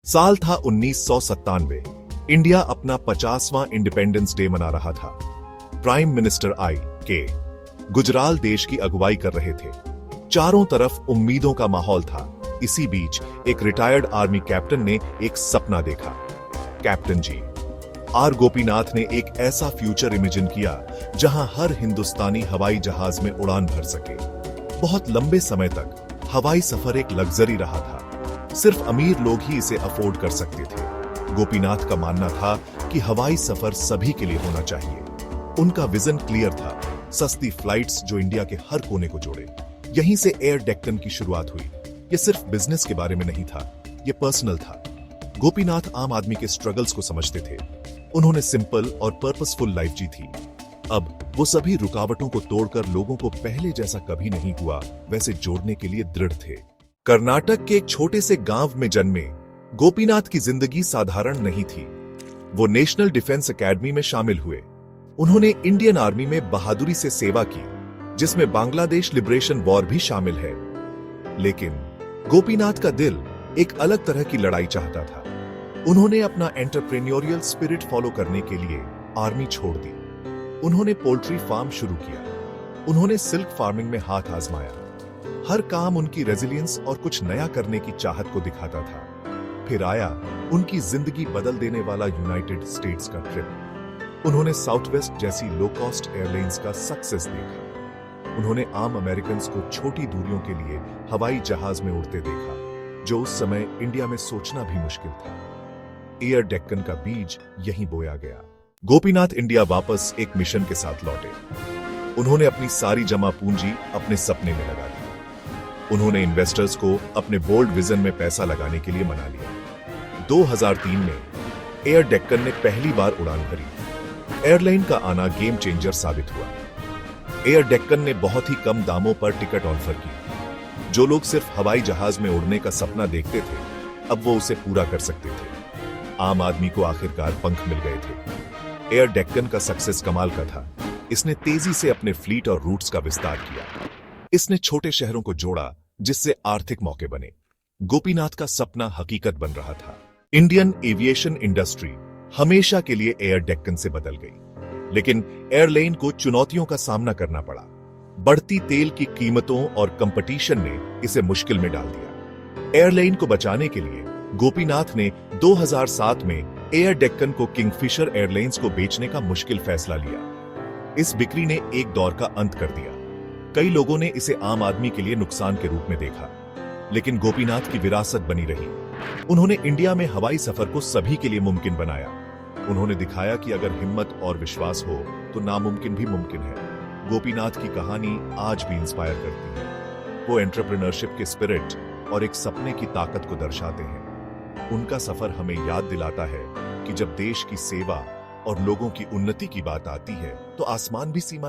साल था 1997। इंडिया अपना 50वां इंडिपेंडेंस डे मना रहा था। प्राइम मिनिस्टर के गुजराल देश की अगुवाई कर रहे थे। चारों तरफ उम्मीदों का माहौल था। इसी बीच एक रिटायर्ड आर्मी कैप्टन ने एक सपना देखा। कैप्टन जी आर गोपीनाथ ने एक ऐसा फ्यूचर इमेजिन किया जहां हर हिंदुस्तानी हवाई जहाज में उड़ान भर सके। बहुत लंबे समय तक हवाई सफर एक लग्जरी रहा था। सिर्फ अमीर लोग ही इसे अफोर्ड कर सकते थे। गोपीनाथ का मानना था कि हवाई सफर सभी के लिए होना चाहिए। उनका विजन क्लियर था, सस्ती फ्लाइट्स जो इंडिया के हर कोने को जोड़े। यहीं से एयर डेक्कन की शुरुआत हुई। ये सिर्फ बिजनेस के बारे में नहीं था, ये पर्सनल था। गोपीनाथ आम आदमी के स्ट्रगल्स को समझते थे। उन्होंने सिंपल और पर्पसफुल लाइफ जी थी। अब वो सभी रुकावटों को तोड़कर लोगों को पहले जैसा कभी नहीं हुआ वैसे जोड़ने के लिए दृढ़ थे। कर्नाटक के एक छोटे से गांव में जन्मे गोपीनाथ की जिंदगी साधारण नहीं थी। वो नेशनल डिफेंस एकेडमी में शामिल हुए। उन्होंने इंडियन आर्मी में बहादुरी से सेवा की, जिसमें बांग्लादेश लिबरेशन वॉर भी शामिल है। लेकिन गोपीनाथ का दिल एक अलग तरह की लड़ाई चाहता था। उन्होंने अपना एंटरप्रेन्योरियल स्पिरिट फॉलो करने के लिए आर्मी छोड़ दी। उन्होंने पोल्ट्री फार्म शुरू किया। उन्होंने सिल्क फार्मिंग में हाथ आजमाया। हर काम उनकी रेजिलियंस और कुछ नया करने की चाहत को दिखाता था। फिर आया उनकी जिंदगी बदल देने वाला यूनाइटेड स्टेट्स का ट्रिप। उन्होंने साउथवेस्ट जैसी लो कॉस्ट एयरलाइंस का सक्सेस देखा। उन्होंने आम अमेरिकन को छोटी दूरियों के लिए हवाई जहाज में उड़ते देखा, जो उस समय इंडिया में सोचना भी मुश्किल था। एयर डेक्कन का बीज यहीं बोया गया। गोपीनाथ इंडिया वापस एक मिशन के साथ लौटे। उन्होंने अपनी सारी जमा पूंजी अपने सपने में लगा दी। उन्होंने इन्वेस्टर्स को अपने बोल्ड विजन में पैसा लगाने के लिए मना लिया। 2003 में एयर डेक्कन ने पहली बार उड़ान भरी। एयरलाइन का आना गेम चेंजर साबित हुआ। एयर डेक्कन ने बहुत ही कम दामों पर टिकट ऑफर की। जो लोग सिर्फ हवाई जहाज में उड़ने का सपना देखते थे, अब वो उसे पूरा कर सकते थे। आम आदमी को आखिरकार पंख मिल गए थे। एयर डेक्कन का सक्सेस कमाल का था। इसने तेजी से अपने फ्लीट और रूट्स का विस्तार किया। इसने छोटे शहरों को जोड़ा, जिससे आर्थिक मौके बने। गोपीनाथ का सपना हकीकत बन रहा था। इंडियन एविएशन इंडस्ट्री हमेशा के लिए एयर डेक्कन से बदल गई, लेकिन एयरलाइन को चुनौतियों का सामना करना पड़ा। बढ़ती तेल की कीमतों और कंपटीशन ने इसे मुश्किल में डाल दिया। एयरलाइन को बचाने के लिए गोपीनाथ ने 2007 में एयर डेक्कन को किंगफिशर एयरलाइंस को बेचने का मुश्किल फैसला लिया। इस बिक्री ने एक दौर का अंत कर दिया। कई लोगों ने इसे आम आदमी के लिए नुकसान के रूप में देखा, लेकिन गोपीनाथ की विरासत बनी रही। उन्होंने इंडिया में हवाई सफर को सभी के लिए मुमकिन बनाया। उन्होंने दिखाया कि अगर हिम्मत और विश्वास हो तो नामुमकिन भी मुमकिन है। गोपीनाथ की कहानी आज भी इंस्पायर करती है। वो एंटरप्रेन्योरशिप के स्पिरिट और एक सपने की ताकत को दर्शाते हैं। उनका सफर हमें याद दिलाता है कि जब देश की सेवा और लोगों की उन्नति की बात आती है तो आसमान भी सीमा नहीं।